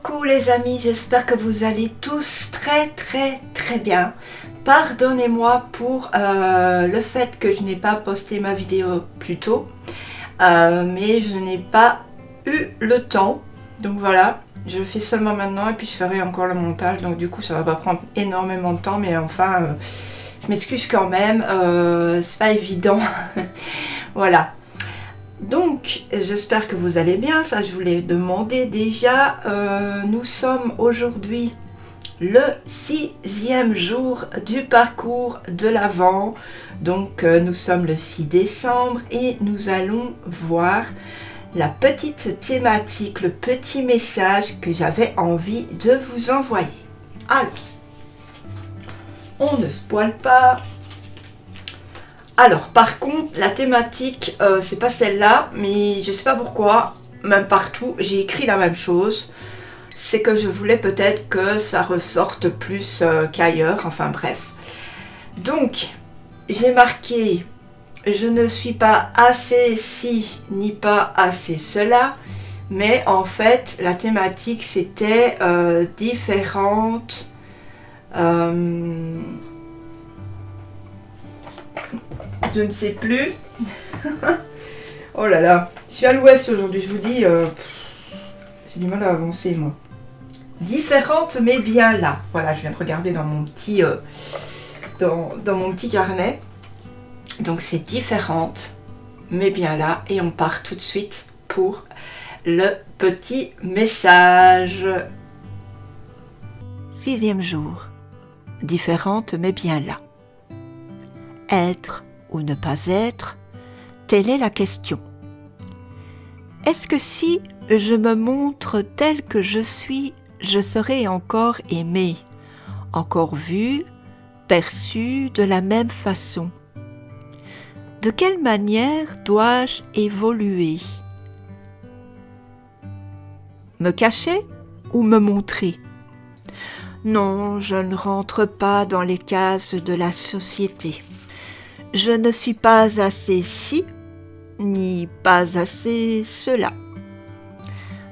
Coucou les amis, j'espère que vous allez tous très bien. Pardonnez-moi pour le fait que je n'ai pas posté ma vidéo plus tôt, mais je n'ai pas eu le temps. Donc voilà, je le fais seulement maintenant et puis je ferai encore le montage. Donc du coup ça va pas prendre énormément de temps, mais enfin je m'excuse quand même, c'est pas évident. Voilà. Donc, j'espère que vous allez bien, ça je vous l'ai demandé déjà. Nous sommes aujourd'hui le 6e jour du parcours de l'Avent. Donc, nous sommes le 6 décembre et nous allons voir la petite thématique, le petit message que j'avais envie de vous envoyer. Alors, on ne spoile pas. Alors, par contre, la thématique, c'est pas celle-là, mais je sais pas pourquoi, même partout, j'ai écrit la même chose. C'est que je voulais peut-être que ça ressorte plus qu'ailleurs, enfin bref. Donc, j'ai marqué « Je ne suis pas assez ci, ni pas assez cela », mais en fait, la thématique, c'était différentes... je ne sais plus. Oh là là, je suis à l'ouest aujourd'hui, je vous dis, j'ai du mal à avancer moi. Différentes mais bien là. Voilà, je viens de regarder dans mon petit, dans mon petit carnet. Donc c'est différentes mais bien là. Et on part tout de suite pour le petit message. 6e jour. Différentes mais bien là. Être ou ne pas être, telle est la question. Est-ce que si je me montre tel que je suis, je serai encore aimé, encore vu, perçu de la même façon? De quelle manière dois-je évoluer? Me cacher ou me montrer? Non, je ne rentre pas dans les cases de la société. Je ne suis pas assez ci, ni pas assez cela.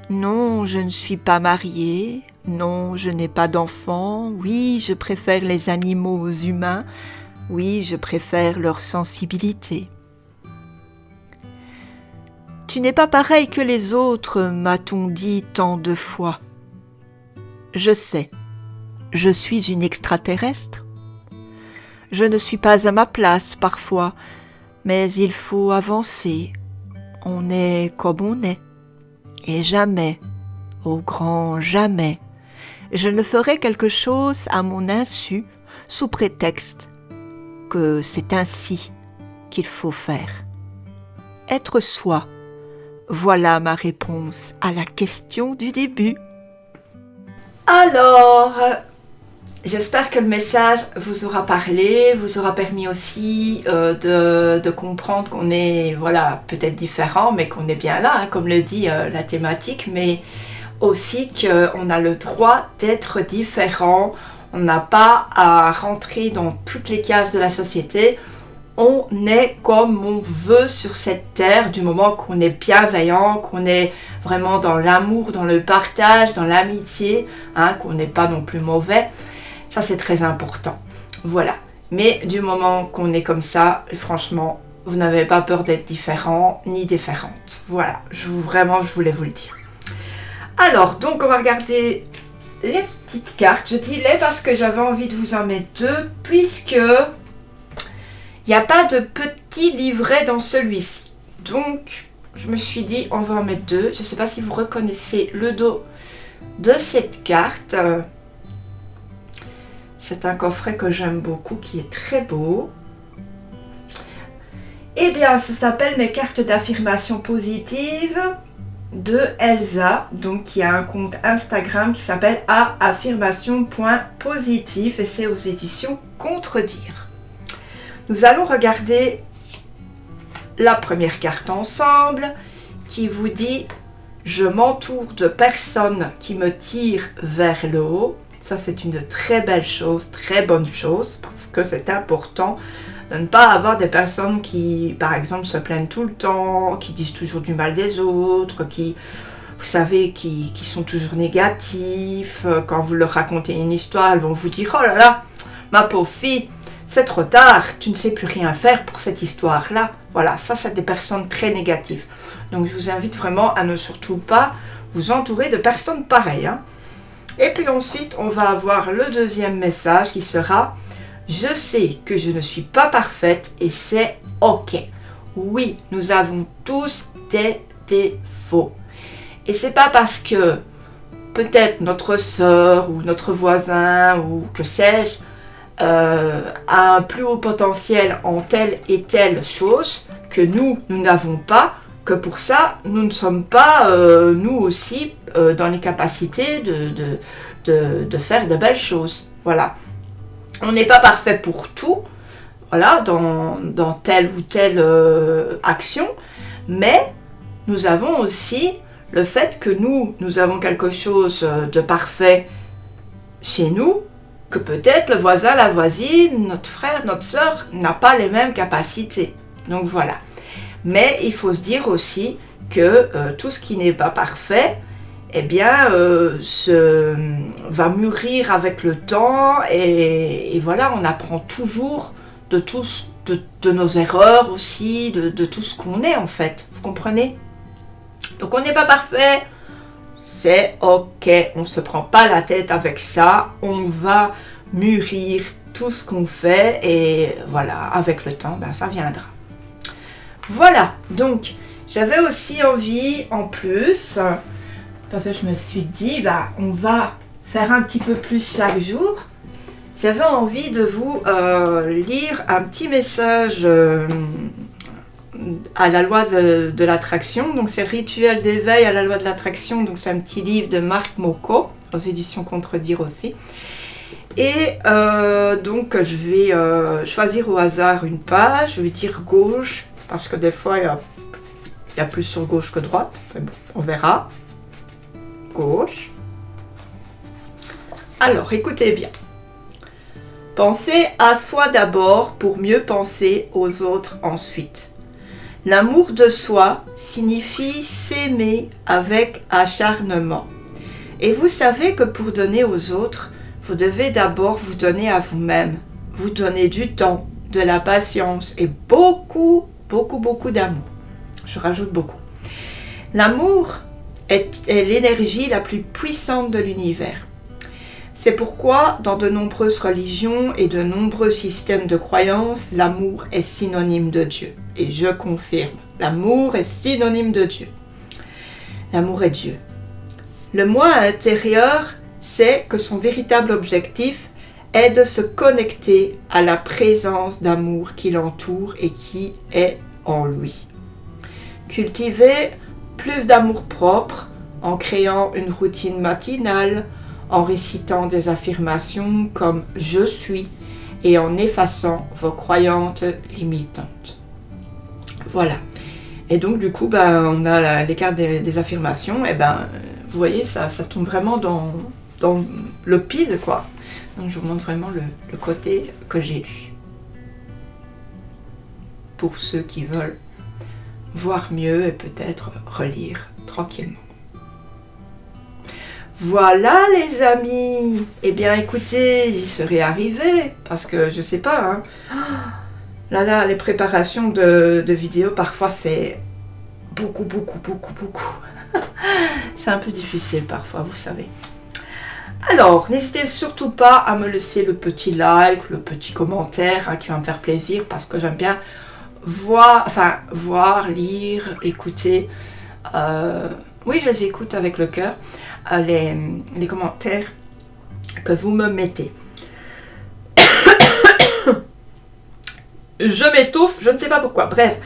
Non, je ne suis pas mariée. Non, je n'ai pas d'enfant. Oui, je préfère les animaux aux humains. Oui, je préfère leur sensibilité. Tu n'es pas pareil que les autres, m'a-t-on dit tant de fois. Je sais, je suis une extraterrestre. Je ne suis pas à ma place parfois, mais il faut avancer. On est comme on est. Et jamais, au grand jamais, je ne ferai quelque chose à mon insu sous prétexte que c'est ainsi qu'il faut faire. Être soi, voilà ma réponse à la question du début. Alors... j'espère que le message vous aura parlé, vous aura permis aussi de comprendre qu'on est voilà, peut-être différent, mais qu'on est bien là, hein, comme le dit la thématique, mais aussi qu'on a le droit d'être différent. On n'a pas à rentrer dans toutes les cases de la société. On est comme on veut sur cette terre du moment qu'on est bienveillant, qu'on est vraiment dans l'amour, dans le partage, dans l'amitié, hein, qu'on n'est pas non plus mauvais. Ça, c'est très important. Voilà. Mais du moment qu'on est comme ça, franchement, vous n'avez pas peur d'être différent ni différente. Voilà. Vraiment, je voulais vous le dire. Alors, donc, on va regarder les petites cartes. Je dis les parce que j'avais envie de vous en mettre deux, puisque il n'y a pas de petit livret dans celui-ci. Donc, je me suis dit, on va en mettre deux. Je ne sais pas si vous reconnaissez le dos de cette carte. C'est un coffret que j'aime beaucoup, qui est très beau. Eh bien, ça s'appelle Mes cartes d'affirmation positive de Elsa, donc qui a un compte Instagram qui s'appelle affirmation.positif et c'est aux éditions Contredire. Nous allons regarder la première carte ensemble qui vous dit « Je m'entoure de personnes qui me tirent vers le haut ». Ça, c'est une très belle chose, très bonne chose, parce que c'est important de ne pas avoir des personnes qui, par exemple, se plaignent tout le temps, qui disent toujours du mal des autres, qui vous savez, qui sont toujours négatifs. Quand vous leur racontez une histoire, elles vont vous dire « Oh là là, ma pauvre fille, c'est trop tard, tu ne sais plus rien faire pour cette histoire-là. » Voilà, ça, c'est des personnes très négatives. Donc, je vous invite vraiment à ne surtout pas vous entourer de personnes pareilles. Hein. Et puis ensuite, on va avoir le deuxième message qui sera « Je sais que je ne suis pas parfaite et c'est OK. » Oui, nous avons tous des défauts. Et c'est pas parce que peut-être notre sœur ou notre voisin ou que sais-je a un plus haut potentiel en telle et telle chose que nous n'avons pas, que pour ça, nous ne sommes pas, nous aussi, dans les capacités de faire de belles choses. Voilà. On n'est pas parfait pour tout, voilà, dans telle ou telle action, mais nous avons aussi le fait que nous avons quelque chose de parfait chez nous, que peut-être le voisin, la voisine, notre frère, notre sœur n'a pas les mêmes capacités. Donc voilà. Mais il faut se dire aussi que tout ce qui n'est pas parfait, eh bien, va mûrir avec le temps et voilà, on apprend toujours de nos erreurs aussi, de tout ce qu'on est en fait. Vous comprenez? Donc on n'est pas parfait, c'est OK, on ne se prend pas la tête avec ça, on va mûrir tout ce qu'on fait et voilà, avec le temps, ben, ça viendra. Voilà, donc j'avais aussi envie en plus, parce que je me suis dit, ben, on va faire un petit peu plus chaque jour. J'avais envie de vous lire un petit message à la loi de l'attraction. Donc c'est Rituel d'éveil à la loi de l'attraction. Donc c'est un petit livre de Marc Mocco, aux éditions Contredire aussi. Et donc je vais choisir au hasard une page. Je vais dire gauche, parce que des fois il y a plus sur gauche que droite. Enfin, bon, on verra. Gauche. Alors écoutez bien. Pensez à soi d'abord pour mieux penser aux autres ensuite. L'amour de soi signifie s'aimer avec acharnement. Et vous savez que pour donner aux autres, vous devez d'abord vous donner à vous-même. Vous donner du temps, de la patience et beaucoup d'amour. Je rajoute beaucoup. L'amour est l'énergie la plus puissante de l'univers. C'est pourquoi, dans de nombreuses religions et de nombreux systèmes de croyances, l'amour est synonyme de Dieu. Et je confirme, l'amour est synonyme de Dieu. L'amour est Dieu. Le moi intérieur sait que son véritable objectif est de se connecter à la présence d'amour qui l'entoure et qui est en lui. Cultiver plus d'amour propre en créant une routine matinale, en récitant des affirmations comme « je suis » et en effaçant vos croyances limitantes. Voilà. Et donc du coup, ben, on a les cartes des affirmations, et ben, vous voyez, ça tombe vraiment dans le pile, quoi. Donc je vous montre vraiment le côté que j'ai lu. Pour ceux qui veulent voir mieux et peut-être relire tranquillement. Voilà les amis. Eh bien écoutez, j'y serais arrivée parce que je sais pas. Hein. Là, les préparations de vidéos parfois c'est beaucoup. C'est un peu difficile parfois, vous savez. Alors, n'hésitez surtout pas à me laisser le petit like, le petit commentaire hein, qui va me faire plaisir parce que j'aime bien voir, lire, écouter. Oui, je les écoute avec le cœur. Les commentaires que vous me mettez. Je m'étouffe, je ne sais pas pourquoi. Bref,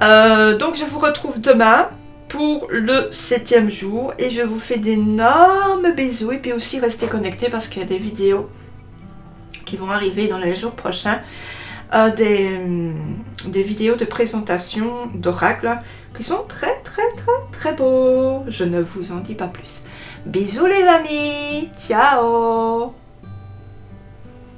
donc je vous retrouve demain pour le 7e jour et je vous fais d'énormes bisous et puis aussi restez connectés parce qu'il y a des vidéos qui vont arriver dans les jours prochains, des vidéos de présentation d'oracles qui sont très beaux. Je ne vous en dis pas plus. Bisous les amis, ciao.